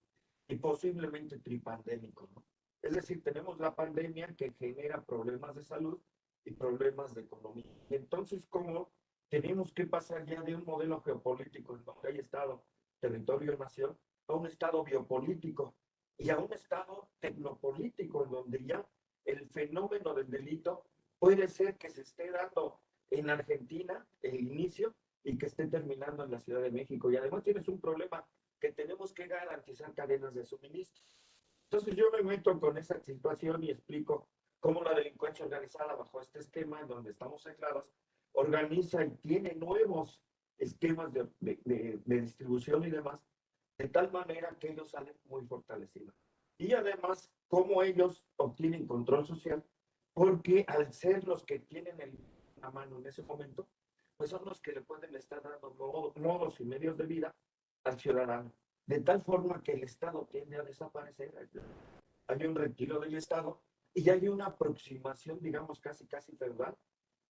y posiblemente tripandémico, ¿no? Es decir, tenemos la pandemia que genera problemas de salud y problemas de economía. Y entonces, ¿cómo tenemos que pasar ya de un modelo geopolítico en donde hay Estado, territorio, nación, a un Estado biopolítico y a un Estado tecnopolítico en donde ya el fenómeno del delito puede ser que se esté dando en Argentina el inicio y que esté terminando en la Ciudad de México? Y además tienes un problema que tenemos que garantizar cadenas de suministro. Entonces yo me meto con esa situación y explico cómo la delincuencia organizada bajo este esquema en donde estamos aislados organiza y tiene nuevos esquemas de distribución y demás, de tal manera que ellos salen muy fortalecidos. Y además, cómo ellos obtienen control social, porque al ser los que tienen la mano en ese momento, pues son los que le pueden estar dando modos y medios de vida al ciudadano. De tal forma que el Estado tiende a desaparecer, hay un retiro del Estado y hay una aproximación, digamos, casi feudal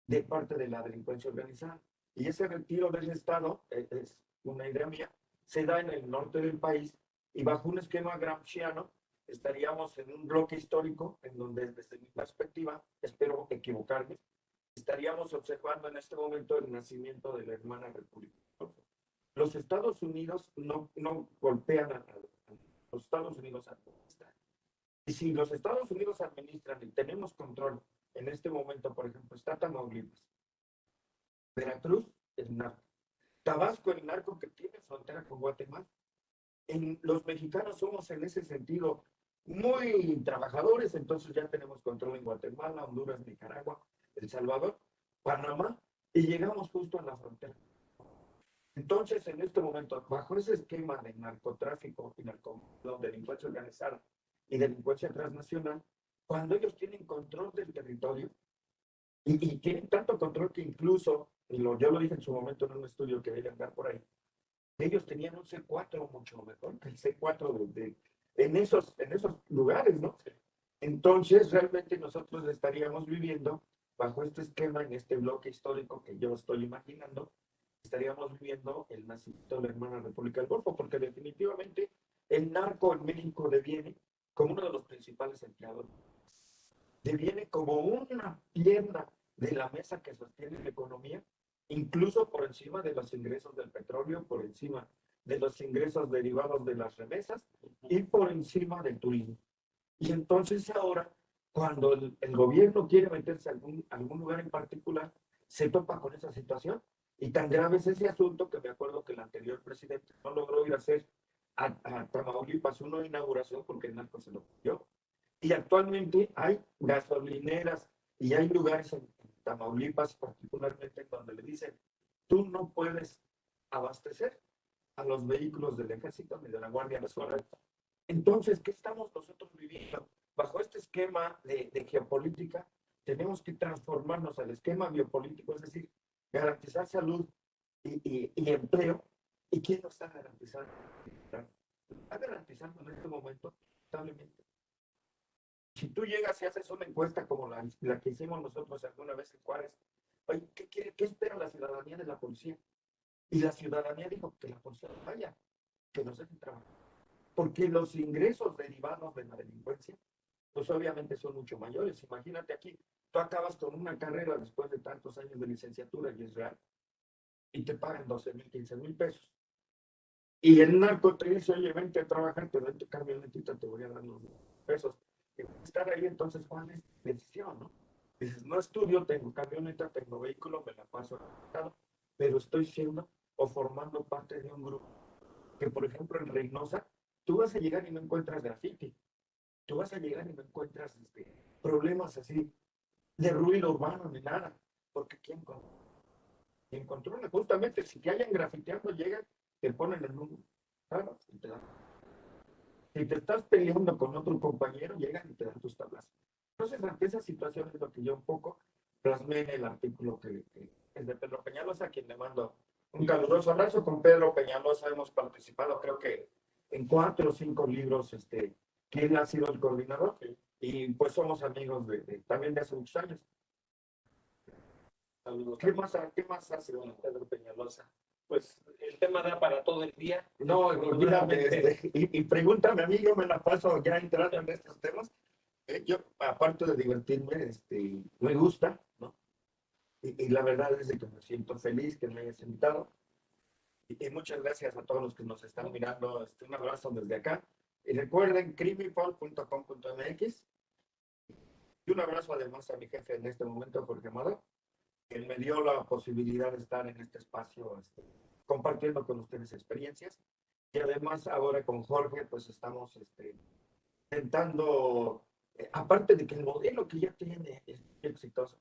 de parte de la delincuencia organizada. Y ese retiro del Estado, es una idea mía, se da en el norte del país y bajo un esquema gramsciano estaríamos en un bloque histórico en donde, desde mi perspectiva, espero equivocarme, estaríamos observando en este momento el nacimiento de la hermana república. Los Estados Unidos no golpean a los Estados Unidos administran. Y si los Estados Unidos administran y tenemos control en este momento, por ejemplo, está Tamaulipas, Veracruz, el narco, Tabasco, el narco que tiene frontera con Guatemala. Los mexicanos somos en ese sentido muy trabajadores, entonces ya tenemos control en Guatemala, Honduras, Nicaragua, El Salvador, Panamá, y llegamos justo a la frontera. Entonces, en este momento, bajo ese esquema de narcotráfico y delincuencia organizada y delincuencia transnacional, cuando ellos tienen control del territorio, y tienen tanto control que incluso, yo lo dije en su momento en un estudio que debe andar por ahí, ellos tenían un C4 mucho mejor que el C4 en esos lugares, ¿no? Entonces, realmente nosotros estaríamos viviendo bajo este esquema, en este bloque histórico que yo estoy imaginando, estaríamos viviendo el nacimiento de la hermana República del Golfo, porque definitivamente el narco en México deviene como uno de los principales empleadores. Deviene como una pierna de la mesa que sostiene la economía, incluso por encima de los ingresos del petróleo, por encima de los ingresos derivados de las remesas y por encima del turismo. Y entonces ahora, cuando el gobierno quiere meterse a algún lugar en particular, se topa con esa situación. Y tan grave es ese asunto que me acuerdo que el anterior presidente no logró ir a hacer a Tamaulipas una inauguración porque el narco se lo pidió. Y actualmente hay gasolineras y hay lugares en Tamaulipas particularmente donde le dicen, tú no puedes abastecer a los vehículos del ejército ni de la Guardia Nacional. Entonces, ¿qué estamos nosotros viviendo? Bajo este esquema de geopolítica, tenemos que transformarnos al esquema biopolítico, es decir, garantizar salud y empleo. ¿Y quién lo está garantizando? Está garantizando en este momento, lamentablemente. Si tú llegas y haces una encuesta como la que hicimos nosotros alguna vez en Juárez, oye, ¿qué espera la ciudadanía de la policía? Y la ciudadanía dijo que la policía no vaya, que nos dejen trabajar. Porque los ingresos derivados de la delincuencia, pues obviamente son mucho mayores. Imagínate aquí, tú acabas con una carrera después de tantos años de licenciatura y es real, y te pagan 12,000, 15,000 pesos. Y el narco te dice, oye, vente a trabajar, te doy tu camionetita, te voy a dar los pesos. Estar ahí, entonces, ¿cuál es la decisión, no? Dices, no estudio, tengo camioneta, tengo vehículo, me la paso al pero estoy siendo o formando parte de un grupo que, por ejemplo, en Reynosa, tú vas a llegar y no encuentras graffiti. Tú vas a llegar y no encuentras problemas así de ruido urbano ni nada. Porque quien controla, justamente, si te hayan grafiteando, llegan, te ponen en un carro y te dan. Si te estás peleando con otro compañero, llegan y te dan tus tablas. Entonces, ante esa situación es lo que yo un poco plasmé en el artículo que es de Pedro Peñalosa, a quien le mando un caluroso abrazo. Con Pedro Peñalosa hemos participado, creo que en 4 o 5 libros, quien ha sido el coordinador, y pues somos amigos también de hace muchos años. ¿Qué más hace Pedro Peñalosa? Pues el tema da para todo el día. No, olvídame, y pregúntame a mí, yo me la paso ya entrando en estos temas. Yo, aparte de divertirme, me gusta, ¿no? Y la verdad es que me siento feliz que me hayas invitado. Y muchas gracias a todos los que nos están mirando. Un abrazo desde acá. Y recuerden, crimipol.com.mx. Y un abrazo además a mi jefe en este momento, Jorge Amado, que me dio la posibilidad de estar en este espacio compartiendo con ustedes experiencias. Y además ahora con Jorge, pues estamos intentando, aparte de que el modelo que ya tiene es exitoso,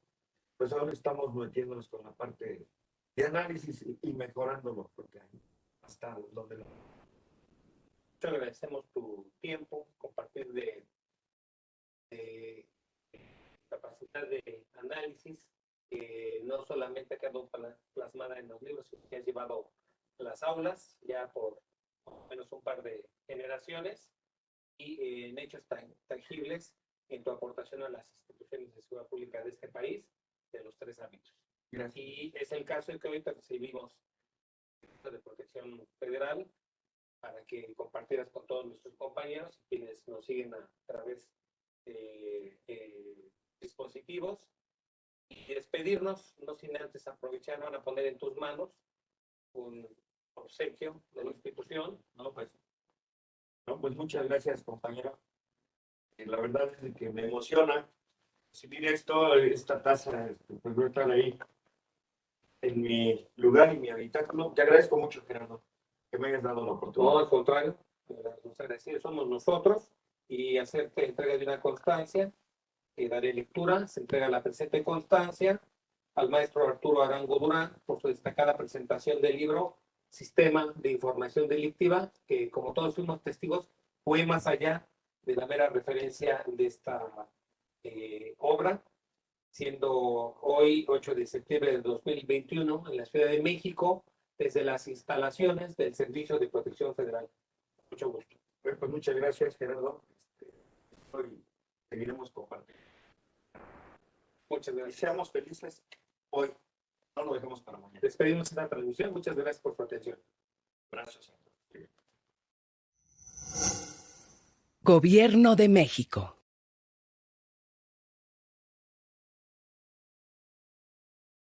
pues ahora estamos metiéndonos con la parte de análisis y mejorándolo, porque hasta donde lo... Te agradecemos tu tiempo, compartir de capacidad de análisis, que no solamente ha quedado plasmada en los libros, sino que has llevado a las aulas ya por menos un par de generaciones y en hechos tangibles en tu aportación a las instituciones de seguridad pública de este país, de los 3 ámbitos. Gracias. Y es el caso de que ahorita recibimos de Protección Federal para que compartieras con todos nuestros compañeros y quienes nos siguen a través de dispositivos, y despedirnos, no sin antes aprovechar, van a poner en tus manos un obsequio de la institución. No, pues muchas gracias, compañero. La verdad es que me emociona recibir esta taza, pues voy a estar ahí en mi lugar y mi habitáculo. Te agradezco mucho, Gerardo, que me hayas dado la oportunidad. No, al contrario, los agradecidos somos nosotros, y hacerte entrega de una constancia, que daré lectura. Se entrega la presente constancia al maestro Arturo Arango Durán por su destacada presentación del libro Sistema de Información Delictiva, que, como todos fuimos testigos, fue más allá de la mera referencia de esta obra, siendo hoy 8 de septiembre del 2021 en la Ciudad de México, desde las instalaciones del Servicio de Protección Federal. Mucho gusto. Pues muchas gracias, Gerardo. Hoy seguiremos compartiendo. Muchas Y gracias. seamos felices hoy. No lo dejemos para mañana. Despedimos esta transmisión. Muchas gracias por su atención. Gracias. Gobierno de México.